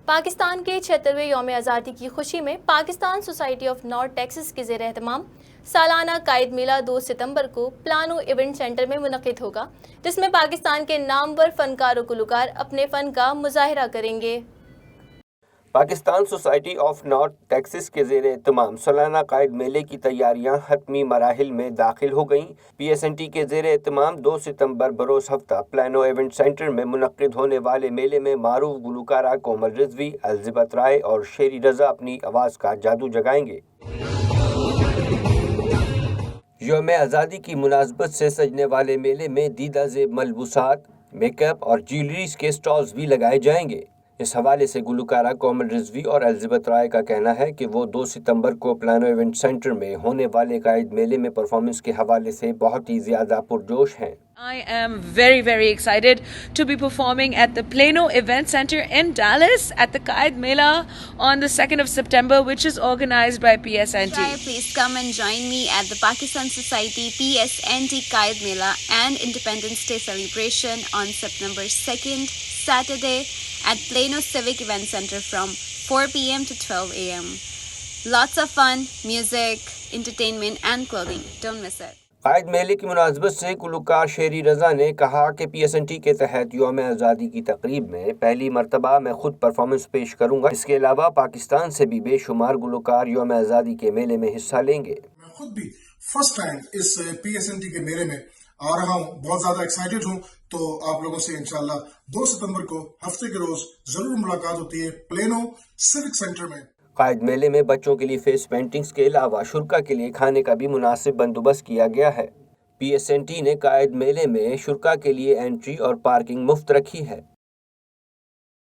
پاکستان کے 76ویں یوم آزادی کی خوشی میں Pakistan society of north Texas کے زیر اہتمام سالانہ قائد میلہ 2 ستمبر کو پلانو ایونٹ سینٹر میں منعقد ہوگا، جس میں پاکستان کے نامور فنکار و گلوکار اپنے فن کا مظاہرہ کریں گے۔ Pakistan society of north Texas کے زیر اہتمام سالانہ قائد میلے کی تیاریاں حتمی مراحل میں داخل ہو گئیں۔ پی ایس این ٹی کے زیر اہتمام 2 ستمبر بروز ہفتہ پلانو ایونٹ سینٹر میں منعقد ہونے والے میلے میں معروف گلوکارہ کومل رضوی، الزبتھ رائے اور شیری رضا اپنی آواز کا جادو جگائیں گے۔ یوم آزادی کی مناسبت سے سجنے والے میلے میں دیدہ زیب ملبوسات، میک اپ اور جیولریز کے سٹالز بھی لگائے جائیں گے۔ اس حوالے سے گلوکارہ کومل رضوی اور الزبتھ رائے کا کہنا ہے کہ وہ 2 ستمبر کو پلانو ایونٹ سینٹر میں ہونے والے قائد میلے میں پرفارمنس کے حوالے سے بہت ہی زیادہ پرجوش ہیں۔ I am very excited to be performing at the Plano Event Center in Dallas at the Qaid Mela on the 2nd of September, which is organized by PSNT. Please come and join me at the Pakistan Society PSNT Qaid Mela and Independence Day celebration on September 2nd, Saturday at Plano Civic Event Center from 4 p.m. to 12 a.m. Lots of fun, music, entertainment and clothing. Don't miss it. قائد میلے کی مناسبت سے گلوکار شیری رضا نے کہا کہ P S N T کے تحت یوم آزادی کی تقریب میں پہلی مرتبہ میں خود پرفارمنس پیش کروں گا۔ اس کے علاوہ پاکستان سے بھی بے شمار گلوکار یوم آزادی کے میلے میں حصہ لیں گے۔ میں خود بھی فرسٹ ٹائم اس پی ایس این ٹی کے میلے میں آ رہا ہوں، بہت زیادہ ایکسائٹیڈ ہوں۔ تو آپ لوگوں سے انشاءاللہ 2 ستمبر کو ہفتے کے روز ضرور ملاقات ہوتی ہے پلینو سیوک سینٹر میں۔ قائد میلے میں بچوں کے لیے فیس پینٹنگز کے علاوہ شرکا کے لیے کھانے کا بھی مناسب بندوبست کیا گیا ہے۔ پی ایس این ٹی نے قائد میلے میں شرکا کے لیے انٹری اور پارکنگ مفت رکھی ہے۔